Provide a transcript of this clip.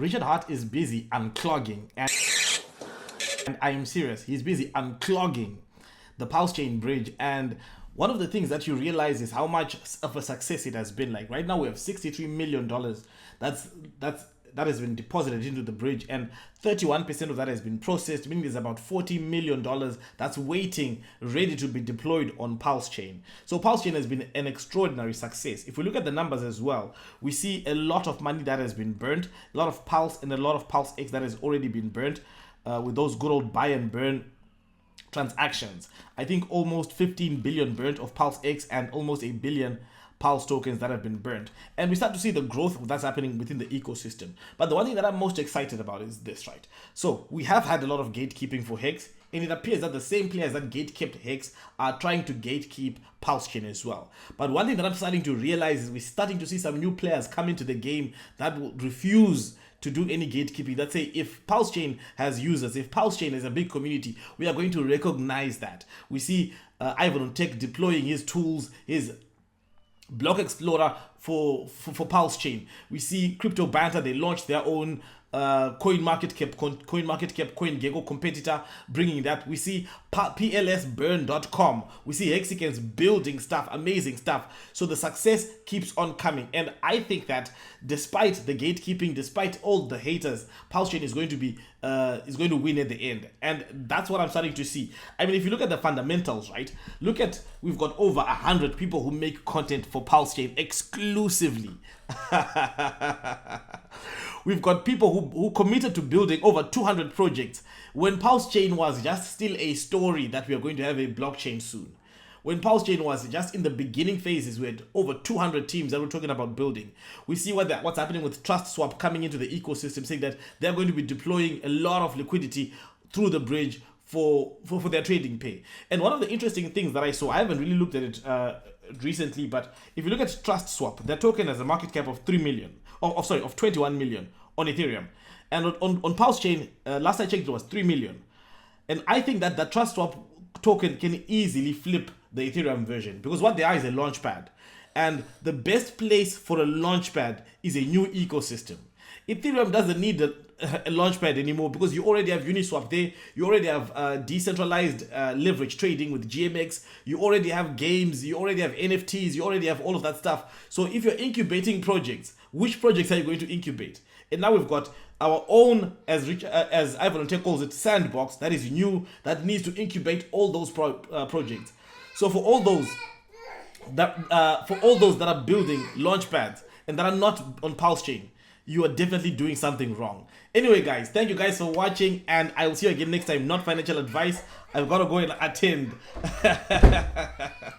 Richard Hart is busy unclogging, and I am serious, he's busy unclogging the Pulse Chain bridge. And one of the things that you realize is how much of a success it has been. Like right now we have $63 million that has been deposited into the bridge, and 31% of that has been processed, meaning there's about $40 million that's waiting, ready to be deployed on Pulse Chain. So Pulse Chain has been an extraordinary success. If we look at the numbers as well, we see a lot of money that has been burnt, a lot of Pulse and a lot of Pulse X that has already been burnt with those good old buy and burn transactions. I think almost 15 billion burnt of Pulse X and almost a billion Pulse tokens that have been burnt. And we start to see the growth that's happening within the ecosystem. But the one thing that I'm most excited about is this, right? So we have had a lot of gatekeeping for Hex, and it appears that the same players that gatekept Hex are trying to gatekeep Pulse Chain as well. But one thing that I'm starting to realize is we're starting to see some new players come into the game that will refuse to do any gatekeeping. Let's say if Pulse Chain has users, if Pulse Chain is a big community, we are going to recognize that. We see Ivan on Tech deploying his tools, his Block Explorer for Pulse Chain. We see Crypto Banter, they launched their own CoinMarketCap, CoinGecko competitor, bringing that. We see PLSburn.com. We see Hexicans building stuff, amazing stuff. So the success keeps on coming. And I think that despite the gatekeeping, despite all the haters, Pulse Chain is going to be win at the end. And that's what I'm starting to see. I mean, if you look at the fundamentals, right? Look at, we've got over 100 people who make content for Pulse Chain exclusively. We've got people who committed to building over 200 projects when Pulse Chain was just still a story that we are going to have a blockchain soon. When Pulse Chain was just in the beginning phases, we had over 200 teams that were talking about building. We see what's happening with TrustSwap coming into the ecosystem, saying that they're going to be deploying a lot of liquidity through the bridge for their trading pay. And one of the interesting things that I saw, I haven't really looked at it recently, but if you look at TrustSwap, their token has a market cap of 21 million on Ethereum. And on Pulse Chain, last I checked, it was 3 million. And I think that the TrustSwap token can easily flip the Ethereum version, because what they are is a launchpad. And the best place for a launchpad is a new ecosystem. Ethereum doesn't need a launchpad anymore, because you already have Uniswap there, you already have decentralized leverage trading with GMX, you already have games, you already have NFTs, you already have all of that stuff. So if you're incubating projects, which projects are you going to incubate? And now we've got our own, as Ivan on Tech calls it, sandbox that is new, that needs to incubate all those projects. So for all those that are building launchpads and that are not on Pulse Chain, you are definitely doing something wrong. Anyway, guys, thank you guys for watching, and I will see you again next time. Not financial advice. I've got to go and attend.